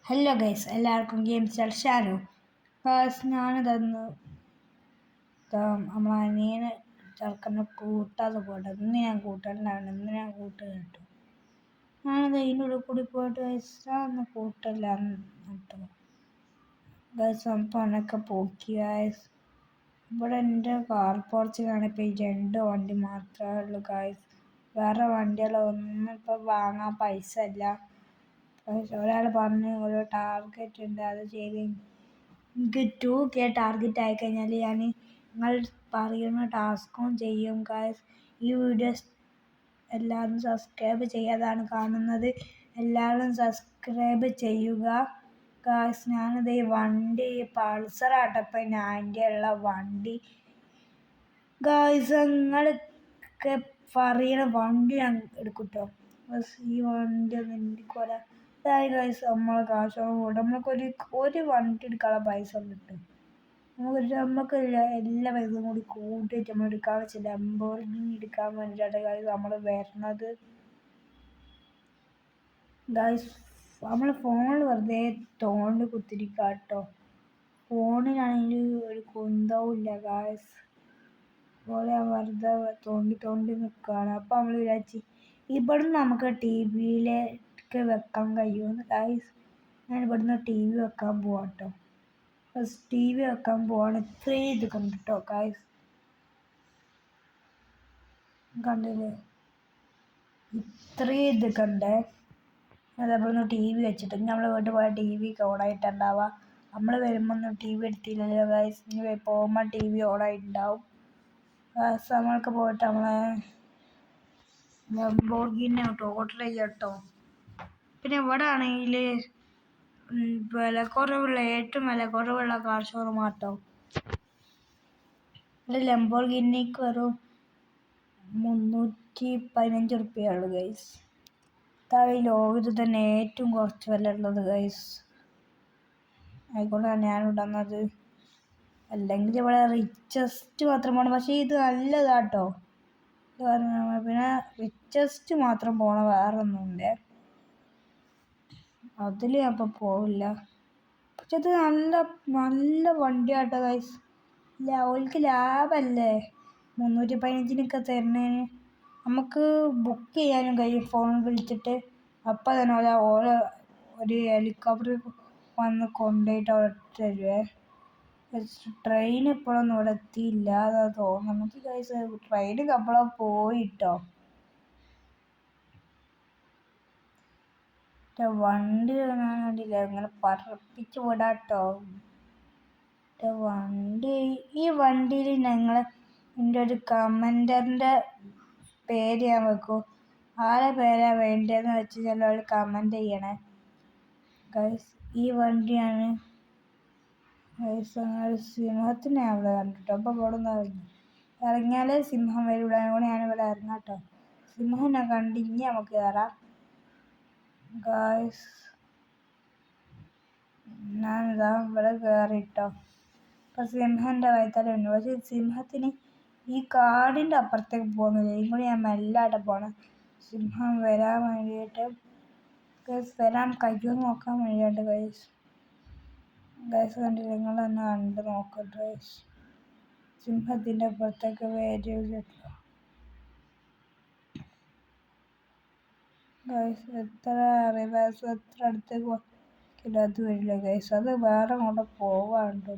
Hello guys, എല്ലാവർക്കും games Shanu. ഞാൻ തന്നു നമ്മളെ അനിയന് ചെറുക്കനെ കൂട്ടാതെ പോട്ടെ. ഇന്ന് ഞാൻ കൂട്ടണ്ടാണ്, ഇന്ന് ഞാൻ കൂട്ട് കേട്ടു. ഞാനത് അതിൻ്റെ കൂടി പോയിട്ട് ഒന്ന് കൂട്ടല്ല കേട്ടോ ഗൈസ്. പണൊക്കെ പോക്കി ഗൈസ്. ഇവിടെ എൻ്റെ കാർ പോർച്ചിലാണ് ഇപ്പോൾ ഈ 2 വണ്ടി മാത്രമേ ഉള്ളൂ ഗൈസ്. വേറെ വണ്ടികളൊന്നും ഇപ്പോൾ വാങ്ങാൻ പൈസ ഇല്ല. ഒരാൾ പറഞ്ഞ് ഒരു ടാർഗറ്റ് ഉണ്ട്, അത് ചെയ്ത് എനിക്ക് 2K ടാർഗറ്റ് ആയിക്കഴിഞ്ഞാൽ ഞാൻ നിങ്ങൾ പറയുന്ന ടാസ്കും ചെയ്യും ഗൈസ്. ഈ വീഡിയോസ് എല്ലാവരും സബ്സ്ക്രൈബ് ചെയ്യാതാണ് കാണുന്നത്, എല്ലാവരും സബ്സ്ക്രൈബ് ചെയ്യുക ഗൈസ്. ഞാനത് ഈ വണ്ടി പൾസർ ആട്ടപ്പോൾ എൻ്റെ ഉള്ള വണ്ടി ഗൈസ്. നിങ്ങളൊക്കെ പറയുന്ന വണ്ടി ഞാൻ എടുക്കും കേട്ടോ. ഈ വണ്ടി ഒന്നും എനിക്കോല ഗൈസ്. നമ്മളെ കാശ് നമുക്കൊരു വണ്ടി എടുക്കാനുള്ള പൈസ കിട്ടും. നമുക്ക് എല്ലാ പൈസയും കൂടി കൂട്ടിയിട്ട് നമ്മൾ എടുക്കാൻ വെച്ചില്ല. ലംബോർഗിനി എടുക്കാൻ വേണ്ടിയിട്ടാണ് ഗൈസ് നമ്മൾ വരുന്നത് ഗൈസ്. നമ്മൾ ഫോണിൽ വെറുതെ തോണ്ടി കുത്തിരിക്കുക കേട്ടോ. ഫോണിനാണെങ്കിൽ ഒരു കുന്തവും ഇല്ല ഗൈസ്. അതുപോലെ വെറുതെ തോണ്ടി നിൽക്കുകയാണ്. അപ്പം നമ്മൾ വിചാരിച്ച് ഇവിടുന്ന് നമുക്ക് TV-യിലേക്ക് വെക്കാൻ കഴിയുമെന്ന് ഗൈസ്. ഞാൻ ഇവിടുന്ന് TV വെക്കാൻ പോവാം കേട്ടോ. TV വെക്കാൻ പോവാണ്. ഇത്രയും ഇത് കണ്ടിട്ടോ ഗൈസ്, കണ്ടില്ലേ? ഇത്രയും ഇത് കണ്ടേ. അതേപോലെ TV വെച്ചിട്ട് നമ്മൾ വീട്ടിൽ പോയാൽ TV ഓണായിട്ടുണ്ടാവുക. നമ്മൾ വരുമ്പോൾ TV എടുത്തില്ലല്ലോ ഗൈസ്. ഇനി പോകുമ്പോൾ TV ഓണായിട്ടുണ്ടാവും. നമ്മൾക്ക് പോയിട്ട് നമ്മളെ ലംബോർഗിനി ഓർഡർ ചെയ്യട്ടോ. പിന്നെ ഇവിടെ ആണെങ്കിൽ ഏറ്റവും വില കുറവുള്ള കാർ ഷോറൂം ആട്ടോ. ഇവിടെ ലംബോർഗിനിക്ക് വെറും 315 ഉറുപ്പികയുള്ളൂ ഗൈസ്. ഇതാണ് ഈ ലോകത്ത് തന്നെ ഏറ്റവും കുറച്ച് വില ഉള്ളത് ഗൈസ്. ആയിക്കൊണ്ടാണ് ഞാൻ ഇടുന്നത്. അല്ലെങ്കിൽ ഇവിടെ റിച്ചസ്റ്റ് മാത്രം പോകണം. പക്ഷേ ഇത് നല്ലതാട്ടോ. പിന്നെ റിച്ചസ്റ്റ് മാത്രം പോണ വേറെ ഒന്നുമില്ല, അതിൽ ഞാൻ ഇപ്പം പോവില്ല. പക്ഷെ ഇത് നല്ല വണ്ടിയാട്ടോ ഗൈസ്. ഓൾക്ക് ലാഭമല്ലേ 315 തരുന്നതിന്. നമുക്ക് ബുക്ക് ചെയ്യാനും കഴിയും ഫോൺ വിളിച്ചിട്ട്. അപ്പം തന്നെ ഓരോ ഒരു ഹെലികോപ്റ്റർ വന്ന് കൊണ്ടുപോയിട്ട് അവിടെ തരുവേ. ട്രെയിൻ ഇപ്പോഴൊന്നും ഇവിടെ എത്തിയില്ല അതാ തോന്നുന്നത് ഗൈസ്. ട്രെയിനൊക്കെ അപ്പോഴോ പോയിട്ടോ. വണ്ടി കണ്ടില്ല, ഇങ്ങനെ പറപ്പിച്ച് വിടാട്ടോ വണ്ടി. ഈ വണ്ടിയിൽ എൻ്റെ ഒരു കമൻറ്ററിൻ്റെ പേര് ഞാൻ വെക്കും. ആരെ പേരാ വേണ്ടതെന്ന് വെച്ച് ചിലവർ കമൻറ്റ് ചെയ്യണേ ഗൈസ്. ഈ വണ്ടിയാണ് ഗൈസ്. സിംഹത്തിനെ അവിടെ കണ്ടിട്ടോ. അപ്പോൾ ഇവിടെ നിന്ന് ഇറങ്ങിയാലേ സിംഹം വരും. അതുകൊണ്ട് ഞാനിവിടെ ഇറങ്ങാട്ടോ. സിംഹനെ കണ്ട് ഇനി നമുക്ക് കയറാം ഗൈസ്. ഞാനിതാ ഇവിടെ കയറിട്ടോ. അപ്പം സിംഹൻ്റെ വയത്തലുണ്ട്. പക്ഷേ സിംഹത്തിന് ഈ കാടിൻ്റെ അപ്പുറത്തേക്ക് പോകുന്നില്ല. ഇതുകൂടി ഞാൻ മെല്ലായിട്ട് പോകണം. സിംഹം വരാൻ വേണ്ടിയിട്ട് വരാൻ കഴിയുമെന്ന് നോക്കാൻ വേണ്ടിയിട്ട് ഗൈസ്. കണ്ടില്ല, നിങ്ങൾ തന്നെ കണ്ട് നോക്കട്ടെ ഗൈസ്. സിംഹത്തിൻ്റെ അപ്പുറത്തേക്ക് വരില്ല ഗൈസ്. എത്ര അടുത്തേക്ക് പോകില്ല, അത് വരില്ല ഗൈസ്. അത് വേറെ അങ്ങോട്ട് പോവാണ്ടോ.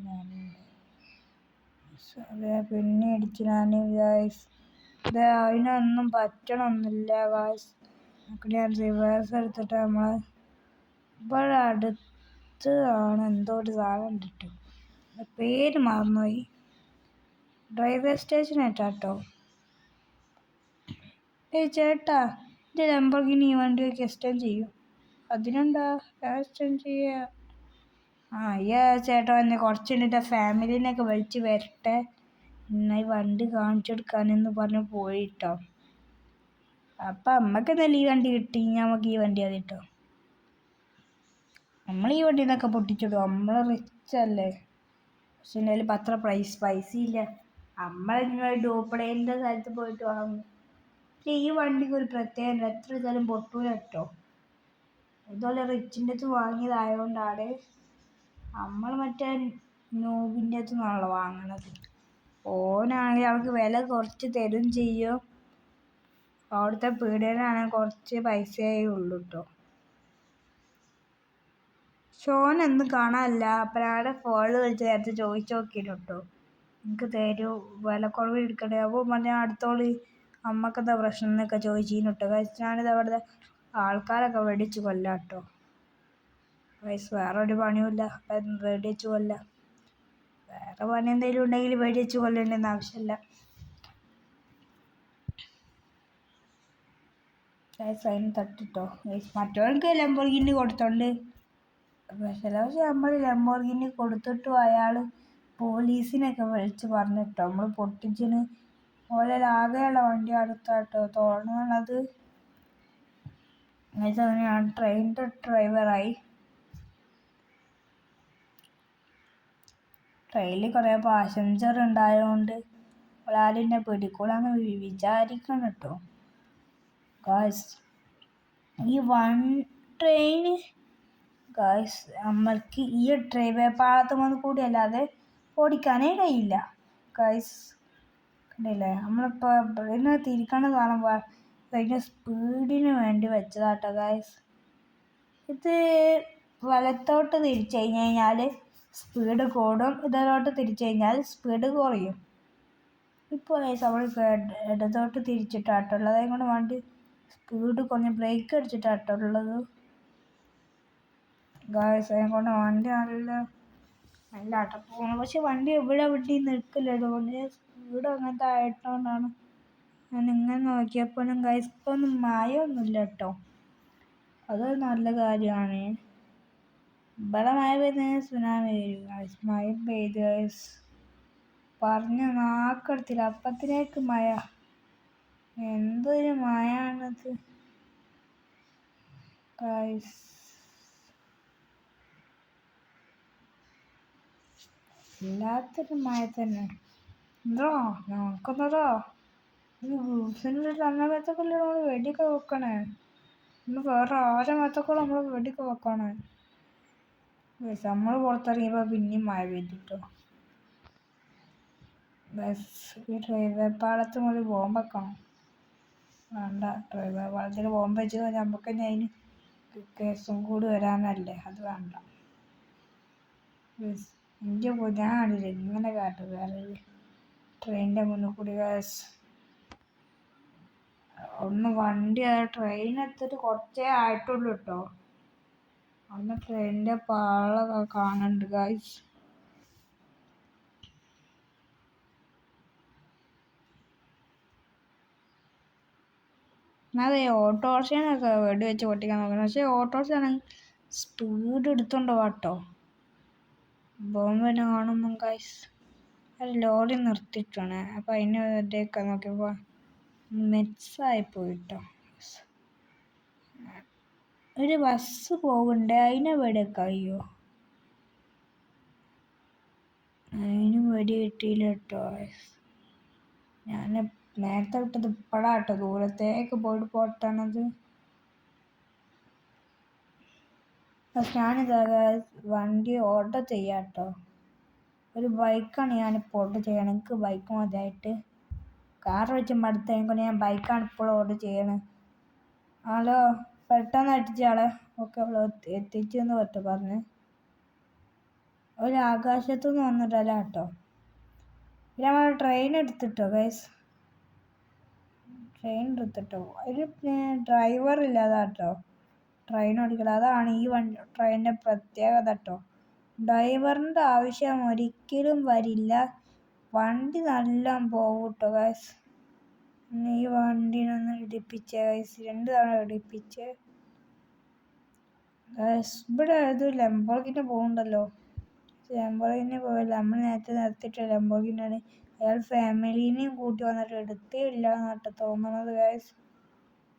പിന്നെ ഇടിച്ച് ഞാൻ ഗൈസ്. അതിനൊന്നും പറ്റണമൊന്നുമില്ല ഗൈസ്. ഞാൻ റിവേഴ്സ് എടുത്തിട്ട് നമ്മൾ ഇവിടെ അടുത്ത് ആണ് എന്തോ ഒരു സാധനം ഉണ്ടിട്ട്, പേര് മറന്നുപോയി. റെയിൽവേ സ്റ്റേഷൻ ആയിട്ടാട്ടോ. ചേട്ടാ, എൻ്റെ ലംബോർഗിനി ഈ വണ്ടിയൊക്കെ എക്സ്റ്റെൻഡ് ചെയ്യും. അതിനെന്താ എക്സ്റ്റെൻഡ് ചെയ്യുക? ചേട്ടാ എന്നെ കുറച്ച് കഴിഞ്ഞിട്ട് ഫാമിലിനെയൊക്കെ വിളിച്ച് വരട്ടെ, എന്നാൽ ഈ വണ്ടി കാണിച്ചെടുക്കാനെന്ന് പറഞ്ഞ് പോയിട്ടോ. അപ്പം അമ്മക്ക് എന്തായാലും ഈ വണ്ടി കിട്ടി, നമുക്ക് ഈ വണ്ടി മതി കേട്ടോ. നമ്മൾ ഈ വണ്ടിയിൽ നിന്നൊക്കെ പൊട്ടിച്ചിടും, നമ്മൾ റിച്ച് അല്ലേ. പക്ഷെ എന്തായാലും അത്ര പൈസ ഇല്ല. നമ്മളിങ്ങനെ ഡൂപ്ലേൻ്റെ സ്ഥലത്ത് പോയിട്ട് വാങ്ങും. പക്ഷേ ഈ വണ്ടിക്ക് ഒരു പ്രത്യേകത, എത്ര വെച്ചാലും പൊട്ടൂല കേട്ടോ. ഇതുപോലെ റിച്ചിൻ്റെ അടുത്ത് വാങ്ങിയതായതുകൊണ്ടാണ് നമ്മൾ മറ്റേ നോബിൻ്റെ അടുത്ത് നിന്നാണല്ലോ വാങ്ങണത്. ഓനാണെങ്കിൽ അവൾക്ക് വില കുറച്ച് തരും ചെയ്യും. അവിടുത്തെ പീടികയിലാണെങ്കിൽ കുറച്ച് പൈസയേ ഉള്ളൂ കേട്ടോ. ഷോനൊന്നും കാണാനില്ല. അപ്പോഴാണ് ഫോണിൽ വിളിച്ച് നേരത്തെ ചോദിച്ചു നോക്കിയിട്ട് കേട്ടോ, എനിക്ക് തരൂ, വിലക്കുറവ് എടുക്കട്ടെ. അപ്പോൾ പറഞ്ഞാൽ അടുത്തോളി അമ്മക്കെന്താ പ്രശ്നം എന്നൊക്കെ ചോദിച്ചിരുന്നു കേട്ടോ. ഞാനിത് അവിടുത്തെ ആൾക്കാരൊക്കെ വെടിച്ച് കൊല്ലാം കേട്ടോ. വേറെ ഒരു പണിയുമില്ല, വെടിച്ച് കൊല്ലാം. വേറെ പണി എന്തെങ്കിലും ഉണ്ടെങ്കിൽ വെടിച്ച് കൊല്ലേണ്ടെന്ന് ആവശ്യമില്ല. അതിന് തട്ടിട്ടോ. മറ്റവർക്ക് ലംബോർഗിനി കൊടുത്തോണ്ട് പക്ഷേ നമ്മൾ ലംബോർഗിനി കൊടുത്തിട്ടും അയാൾ പോലീസിനൊക്കെ വിളിച്ച് പറഞ്ഞിട്ടോ നമ്മൾ പൊട്ടിച്ചിന്. ഓലെ ആകെയുള്ള വണ്ടി അടുത്താട്ടോ തോന്നണത്. ഞാൻ ട്രെയിനിൻ്റെ ഡ്രൈവറായി. ട്രെയിനിൽ കുറേ പാസഞ്ചർ ഉണ്ടായതുകൊണ്ട് ഒരാളിനെ പിടിക്കൂലെന്ന് വിചാരിക്കണം കേട്ടോ. ഗായ്സ് ഈ ട്രെയിന് ഗായ്സ് നമ്മൾക്ക് ഈ ട്രെയിൻ പാളത്തുമ്പോൾ കൂടി അല്ലാതെ ഓടിക്കാനേ കഴിയില്ല ഗായ്സ്. കണ്ടില്ലേ, നമ്മളിപ്പോൾ ഇതിനെ തിരിക്കണ കാണുമ്പോൾ അതിൻ്റെ സ്പീഡിന് വേണ്ടി വെച്ചതാട്ടോ ഗായ്സ്. ഇത് വലത്തോട്ട് തിരിച്ചു കഴിഞ്ഞാൽ സ്പീഡ് കൂടും, ഇതിലോട്ട് തിരിച്ചു കഴിഞ്ഞാൽ സ്പീഡ് കുറയും. ഇപ്പോൾ നമ്മൾ ഇടത്തോട്ട് തിരിച്ചിട്ടാട്ടുള്ളത്, അതുകൊണ്ട് വണ്ടി സ്പീഡ് കുറഞ്ഞ് ബ്രേക്ക് അടിച്ചിട്ടാട്ടുള്ളത് ഗായ്സ്. അതുകൊണ്ട് വണ്ടി നല്ല അടപ്പമാണ്. പക്ഷെ വണ്ടി എവിടെ നിൽക്കില്ല, അതുകൊണ്ട് സ്പീഡ് അങ്ങനത്തെ ആയിട്ടോണ്ടാണ് ഞാൻ ഇങ്ങനെ നോക്കിയപ്പോഴും ഗായ്സ് ഇപ്പോൾ ഒന്നും മഴയൊന്നുമില്ല കേട്ടോ. അതൊരു നല്ല കാര്യമാണ്. ഇവിടെ മഴ പെയ്തതിന് സുനാമി വരും ഗായ്സ്. മഴ പെയ്ത് ഗായ്സ് പറഞ്ഞ് നാക്കെടുത്തില്ല, അപ്പത്തിനേക്ക് മഴ. എന്തൊരു മഴയാണത് ഗായ്സ്. ഇല്ലാത്തൊരു മഴ തന്നെ. എന്തോ നോക്കുന്നതോ ഈ ഗ്രൂപ്പ്സിൻ്റെ സമയത്തൊക്കെ നമ്മൾ വെടിയൊക്കെ വെക്കണേ. ഇന്ന് വേറെ ആരെ മേത്തൊക്കെ നമ്മൾ വെടിയൊക്കെ വെക്കണേ. നമ്മൾ പുറത്തിറങ്ങിയപ്പോൾ പിന്നെയും മഴ പെയ്തിട്ടോ. ഈ റെയിൽവേ പാളത്ത് മുതൽ ബോംബ് വെക്കണം. വേണ്ട, റെയിൽവേ പാളത്തിൽ ബോംബ് വെച്ച് നമുക്ക് തന്നെ അതിന് കേസും കൂടി വരാനല്ലേ, അത് വേണ്ട. ഇന്ത്യ ഞാനില്ല ഇങ്ങനെ കാട്ടുക വേറെ ട്രെയിനിൻ്റെ മുന്നിൽ കൂടി ഒന്ന് വണ്ടി ട്രെയിൻ എത്തിയിട്ട് കുറച്ചേ ആയിട്ടുള്ളൂ കേട്ടോ. അന്ന് ട്രെയിനിൻ്റെ പാള കാണുന്നുണ്ട് ഗായ്സ്. അതെ, ഓട്ടോറിക്ഷനൊക്കെ വെടി വെച്ച് പൊട്ടിക്കാൻ നോക്കണം. പക്ഷേ ഓട്ടോറിക്ഷ സ്പീഡ് എടുത്തോണ്ട് പോട്ടോ. ബോംബിനെ കാണുമ്പം ഗായ്സ് ലോറി നിർത്തിയിട്ടാണ്. അപ്പം അതിന് വേണ്ടിയൊക്കെ നോക്കിയപ്പോൾ മിസ്സായി പോയിട്ടോ. ഒരു ബസ് പോകുന്നുണ്ട്, അതിനെ വെടിയൊക്കെ അയ്യോ, അതിന് വെടി കിട്ടിയില്ല കേട്ടോ. ഞാൻ നേരത്തെ വിട്ടത് ഇപ്പോഴാട്ടോ ദൂരത്തേക്ക് പോയിട്ട് പൊട്ടണത്. ഞാനിതാ വണ്ടി ഓർഡർ ചെയ്യാം കേട്ടോ. ഒരു ബൈക്കാണ് ഞാനിപ്പോൾ ഓർഡർ ചെയ്യണം. എനിക്ക് ബൈക്ക് മതിയായിട്ട് കാർ വെച്ച് മടുത്തതിനെ ഞാൻ ബൈക്കാണ് ഇപ്പോൾ ഓർഡർ ചെയ്യണത്. ഹലോ, പെട്ടെന്ന് അടിച്ചാളെ. ഓക്കെ, എത്തിച്ചെന്ന് പറഞ്ഞ് ഒരു ആകാശത്തു നിന്ന് വന്നിട്ടല്ല കേട്ടോ. പിന്നെ നമ്മൾ ട്രെയിൻ എടുത്തിട്ടോ ഗൈസ്. ട്രെയിൻ എടുത്തിട്ടോ, ഒരു ഡ്രൈവർ ഇല്ലാതാട്ടോ ട്രെയിൻ ഓടിക്കണം. അതാണ് ഈ ട്രെയിനിൻ്റെ പ്രത്യേകത കേട്ടോ. ഡ്രൈവറിൻ്റെ ആവശ്യം ഒരിക്കലും വരില്ല. വണ്ടി നല്ല പോകും കേട്ടോ ഗൈസ്. ഈ വണ്ടിനൊന്ന് ഇടിപ്പിച്ചേ ഗൈസ്, 2 തവണ ഇടിപ്പിച്ച് ഗൈസ്. ഇവിടെ ഇത് ലംബോർഗിനി പോകുന്നുണ്ടല്ലോ. ലംബോർഗിനി പോയില്ല, നമ്മൾ നേരത്തെ നിർത്തിയിട്ട് ലംബോർഗിനിയാണ്. അയാൾ ഫാമിലീനെയും കൂട്ടി വന്നിട്ട് എടുത്തേ ഇല്ല എന്നാട്ടോ തോന്നുന്നത് ഗൈസ്.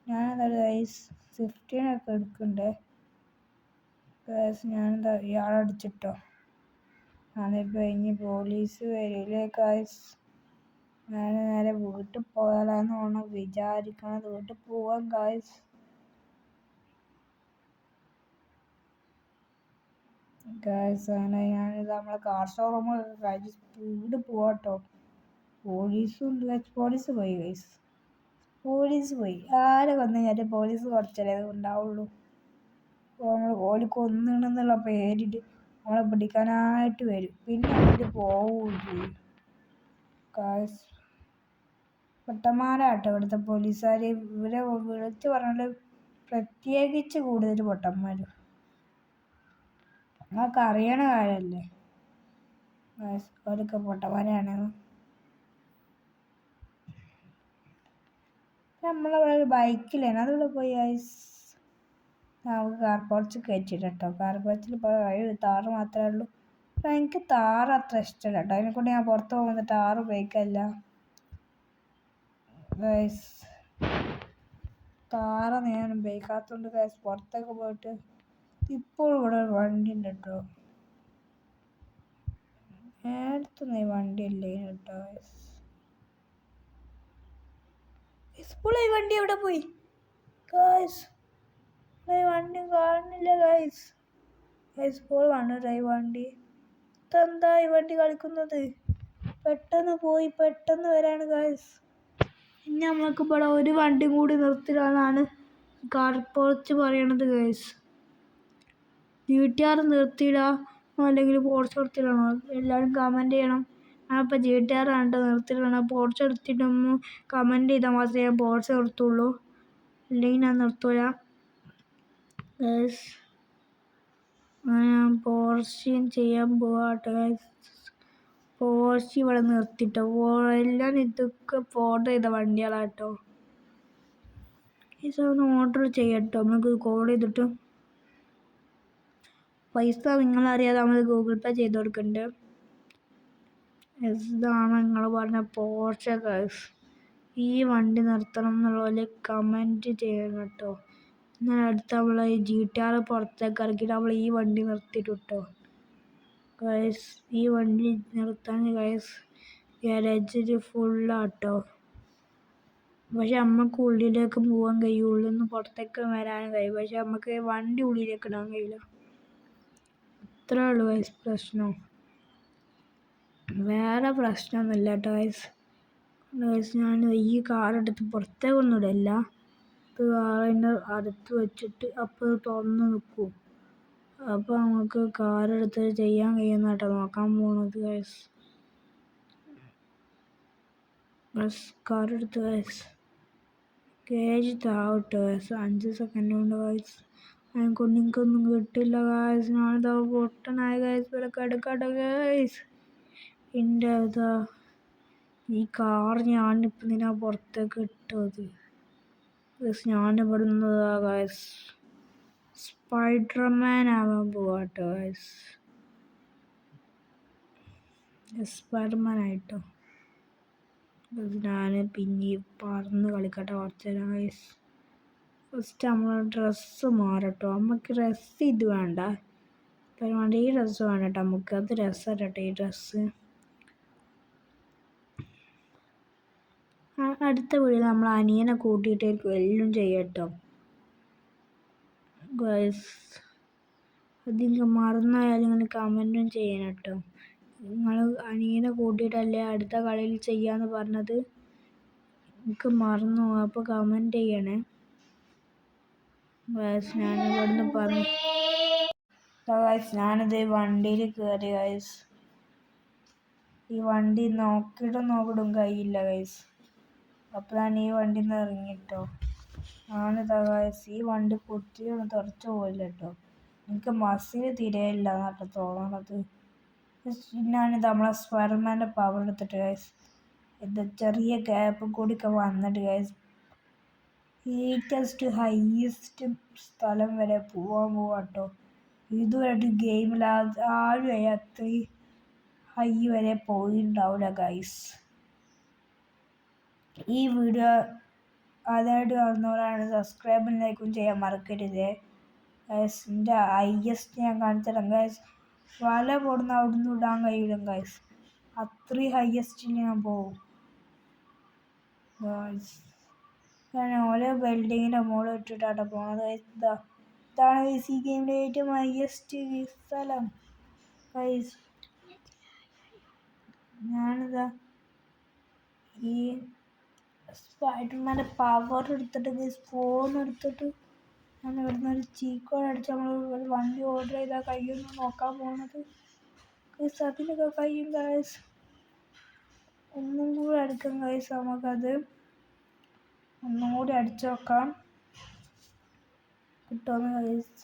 ഞാനെന്താ ഗൈസ് സ്വിഫ്റ്റിനൊക്കെ എടുക്കണ്ടേ ഗൈസ്. ഞാനെന്താ ഇയാളടിച്ചിട്ടോ. അതിപ്പോൾ ഇനി പോലീസ് വരില്ലേ ഗൈസ്. ഞാൻ നേരെ വീട്ടിൽ പോയാലാന്ന് വിചാരിക്കണത്. വീട്ടിൽ പോവാം ഗൈസ്. ഗൈസ് അങ്ങനെ ഞാനിത് നമ്മളെ കാർ ഷോറൂം കഴിഞ്ഞ് സ്പീഡ് പോവാട്ടോ. പോലീസും ഉണ്ട് ഗൈസ്. പോലീസ് പോയി ഗൈസ്. പോലീസ് പോയി. ആരെ കൊന്നു കഴിഞ്ഞാൽ പോലീസ് കുറച്ചല്ലേ ഉണ്ടാവുള്ളൂ. നമ്മൾ ഓല് കൊന്നിണെന്നുള്ള പേരിട്ട് നമ്മളെ പിടിക്കാനായിട്ട് വരും. പിന്നെ അവര് പോവുകയും ചെയ്യും. ഗൈസ് പൊട്ടന്മാരാട്ടോ ഇവിടുത്തെ പോലീസുകാർ. ഇവരെ വിളിച്ച് പറഞ്ഞാൽ പ്രത്യേകിച്ച് കൂടുതൽ പൊട്ടന്മാർ. നമുക്ക് അറിയണ കാര്യമല്ലേ അവരൊക്കെ പൊട്ടന്മാരാണ്. നമ്മളവിടെ ഒരു ബൈക്കിലാണ് അതിവിടെ പോയി നമുക്ക് കാർ പോർച്ച് കയറ്റിട്ടോ. കാർ പോർച്ചിൽ ഇപ്പോൾ താറ് മാത്രമേ ഉള്ളൂ. എനിക്ക് താറ് അത്ര ഇഷ്ടമല്ല കേട്ടോ. അതിനെക്കൊണ്ട് ഞാൻ പുറത്ത് പോകുമ്പോൾ താറ് ഉപയോഗിക്കല്ല ഗൈസ്. താറ് ഞാൻ ഉപയോഗിക്കാത്തതുകൊണ്ട് ഗൈസ് പുറത്തൊക്കെ പോയിട്ട് ഇപ്പോൾ ഇവിടെ ഒരു വണ്ടി ഉണ്ട് കേട്ടോ. നേരത്തൊന്നും ഈ വണ്ടി ഇല്ലേ കേട്ടോ ഗൈസ്. ഇപ്പോൾ ഈ വണ്ടി എവിടെ പോയി ഗൈസ്? ഈ വണ്ടി കാണുന്നില്ല ഗൈസ്. ഗൈസ് ഇപ്പോൾ വന്നിട്ട് ഈ വണ്ടി ഇതെന്താ ഈ വണ്ടി കളിക്കുന്നത്? പെട്ടെന്ന് പോയി പെട്ടെന്ന് വരാണ് ഗൈസ്. ഇനി നമ്മൾക്ക് ഇവിടെ ഒരു വണ്ടി കൂടി നിർത്തിടാന്നാണ് കാർ പോർച്ച് പറയണത് ഗൈസ്. GTR നിർത്തിയിടാ അല്ലെങ്കിൽ പോർച്ച് നിർത്തിയിടണോ? എല്ലാവരും കമൻറ്റ് ചെയ്യണം. ഞാനിപ്പോൾ GTR ആണ് നിർത്തിയിടണം. പോർച്ച് എടുത്തിട്ടൊന്ന് കമൻറ്റ് ചെയ്താൽ മാത്രമേ ഞാൻ പോർച്ച് നിർത്തുള്ളൂ. അല്ലെങ്കിൽ ഞാൻ നിർത്തൂല ഗൈസ്. ഞാൻ പോർച്ച് ചെയ്യാൻ പോവാട്ടോ ഗൈസ്. പോർച്ച് ഇവിടെ നിർത്തിട്ടോ. എല്ലാം ഇതൊക്കെ ഓർഡർ ചെയ്ത വണ്ടികളാട്ടോ. ഒന്ന് ഓർഡർ ചെയ്യട്ടോ. നമുക്ക് കോൾ ചെയ്തിട്ട് പൈസ നിങ്ങളറിയാതെ നമ്മൾ ഗൂഗിൾ പേ ചെയ്ത് കൊടുക്കുന്നുണ്ട്. ഇതാണ് നിങ്ങൾ പറഞ്ഞ പോർച്ച് ഗൈസ്. ഈ വണ്ടി നിർത്തണം എന്നുള്ളതിൽ കമൻറ്റ് ചെയ്യണം കേട്ടോ. എന്നാൽ അടുത്ത് നമ്മൾ ഈ GTR പുറത്തേക്ക് ഇറക്കിയിട്ട് നമ്മൾ ഈ വണ്ടി നിർത്തിയിട്ട് കേട്ടോ ഗൈസ്. ഈ വണ്ടി നിർത്താൻ ഗൈസ് ഗാരേജിൽ ഫുള്ളാട്ടോ. പക്ഷെ നമുക്ക് ഉള്ളിലേക്ക് പോകാൻ കഴിയും. ഉള്ളിൽ നിന്ന് പുറത്തേക്ക് വരാൻ കഴിയും. പക്ഷെ നമുക്ക് വണ്ടി ഉള്ളിലേക്ക് ഇടാൻ കഴിയില്ല. അത്രേ ഉള്ളൂ ഗൈസ് പ്രശ്നം. വേറെ പ്രശ്നമൊന്നുമില്ല കേട്ടോ ഗൈസ്. ഞാൻ ഈ കാറെടുത്ത് പുറത്തേക്കൊന്നും ഇടല്ല. ഇത് കാറിൻ്റെ അടുത്ത് വെച്ചിട്ട് അപ്പോൾ തുറന്ന് നിൽക്കും. അപ്പോൾ നമുക്ക് കാറെടുത്ത് ചെയ്യാൻ കഴിയുന്ന കേട്ടോ നോക്കാൻ പോകുന്നത് ഗൈസ്. കാറെടുത്ത് ഗൈസ് കേജ് താവട്ടോ ഗൈസ്. 5 സെക്കൻഡ് കൊണ്ട് ഗൈസ് അതിനെക്കൊണ്ട് എനിക്കൊന്നും കിട്ടില്ല ഗൈസ്. ഞാനിതാ പൊട്ടനായ ഗൈസ്. ഇവിടെ കിടക്കട്ടെ ഗൈസ്. എൻ്റെ ഇതാ ഈ കാർ ഞാനിപ്പോൾ ഇതിനാ പുറത്തേക്ക് ഇട്ടത് ഗൈസ്. ഞാനിവിടെ നിന്നതാ ഗൈസ് സ്പൈഡർമാൻ ആവാൻ പോവാട്ടോ ഗൈസ്. സ്പൈഡർമാൻ ആയിട്ടോ. ഞാൻ പിന്നെ പറന്ന് കളിക്കട്ടെ കുറച്ച് നേരം ഗൈസ്. ഫസ്റ്റ് നമ്മൾ ഡ്രസ്സ് മാറട്ടോ. നമുക്ക് ഡ്രസ്സ് ഇത് വേണ്ട. വേണ്ട ഈ ഡ്രസ്സ് വേണ്ട കേട്ടോ. നമുക്ക് അത് രസമാട്ടോ ഈ ഡ്രസ്സ്. അടുത്ത വീഡിയോയിൽ നമ്മൾ അനിയനെ കൂട്ടിയിട്ടായിരിക്കും എല്ലാം ചെയ്യട്ടോ ഗൈസ്. അതിങ്ങ് മറന്നായാലും ഇങ്ങനെ കമൻറ്റും ചെയ്യണം കേട്ടോ. നിങ്ങൾ അനിയനെ കൂട്ടിയിട്ടല്ലേ അടുത്ത കളിയിൽ ചെയ്യാന്ന് പറഞ്ഞത്. എനിക്ക് മറന്നു. അപ്പോൾ കമൻറ്റ് ചെയ്യണേ ഗൈസ്. ഞാൻ ഇവിടുന്ന് പറഞ്ഞു ഗൈസ്. ഞാനിത് വണ്ടിയിൽ കയറി ഗൈസ്. ഈ വണ്ടി നോക്കിയിട്ടും കഴിയില്ല ഗൈസ്. അപ്പോൾ ഞാൻ ഈ വണ്ടിയിൽ നിന്ന് ഇറങ്ങിട്ടോ. ഞാനിതാ ഗൈസ് ഈ വണ്ടി കുത്തിയൊന്നും തെറിച്ചു പോയില്ല കേട്ടോ. എനിക്ക് മസിൽ തിരയില്ല എന്നാട്ടോ തോന്നണത്. ഞാനിത് നമ്മളെ സ്പൈഡർമാൻ്റെ പവർ എടുത്തിട്ട് ഗൈസ് ഇത് ചെറിയ ഗ്യാപ്പ് കൂടിയൊക്കെ വന്നിട്ട് ഗൈസ് ഏറ്റസ്റ്റ് ഹൈയസ്റ്റ് സ്ഥലം വരെ പോവാട്ടോ. ഇതുവരെ ഗെയിമിൽ ആരും അത്രയും ഹൈ വരെ പോയിട്ടുണ്ടാവില്ല ഗൈസ്. ഈ വീഡിയോ ആദ്യമായിട്ട് കാണുന്നവരാണ് സബ്സ്ക്രൈബും ലൈക്കും ചെയ്യാൻ മറക്കരുത് ഗൈസ്. എൻ്റെ ഹൈയസ്റ്റ് ഞാൻ കാണിച്ചുതരാം ഗൈസ്. വല പോടുന്ന അവിടുന്ന് ഇടാൻ കഴിയില്ല ഗൈസ്. അത്രയും ഹൈയസ്റ്റിൽ ഞാൻ പോകും ഗൈസ്. ഞാൻ ഓരോ ബിൽഡിങ്ങിൻ്റെ മുകളിൽ ഇട്ടിട്ടാണ് പോണത് ഗൈസ്. ഇതാ ഇതാണ് ഗൈസ് ഈ ഗെയിമിലെ ഏറ്റവും ഹയസ്റ്റ് സ്ഥലം ഗൈസ്. ഞാനിതാ ഈ സ്പൈഡർമാൻ്റെ പവർ എടുത്തിട്ട് ഗൈസ് ഫോൺ എടുത്തിട്ട് ഞാൻ ഇവിടുന്ന് ഒരു ചീക്കോട് അടിച്ച് നമ്മൾ ഒരു വണ്ടി ഓർഡർ ചെയ്താൽ കഴിയുമെന്ന് നോക്കാൻ പോകുന്നത് ഗൈസ്. അതിനൊക്കെ കഴിയും ഗൈസ്. ഒന്നും കൂടി അടിക്കാം ഗൈസ്. നമുക്കത് ഒന്നും കൂടി അടിച്ചു നോക്കാം കിട്ടുമെന്ന് ഗൈസ്.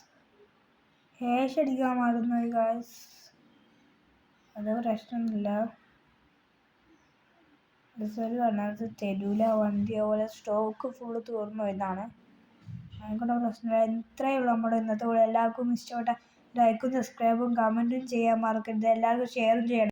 ഹേഷ് അടിക്കാൻ മറന്നുപോയി ഗൈസ്. അത് പ്രശ്നമൊന്നുമില്ല. റിസർവ് പറഞ്ഞത് തരൂല വണ്ടി, അതുപോലെ സ്റ്റോക്ക് ഫുള്ള് തീർന്നു ഇതാണ്. അതിനെക്കൊണ്ട് പ്രശ്നമില്ല. ഇത്രയേ ഉള്ളൂ നമ്മുടെ ഇന്നത്തെ കൂടെ. എല്ലാവർക്കും ഇഷ്ടപ്പെട്ട ലൈക്കും സബ്സ്ക്രൈബും കമൻറ്റും ചെയ്യാൻ മറക്കരുത്. എല്ലാവർക്കും ഷെയറും ചെയ്യണം.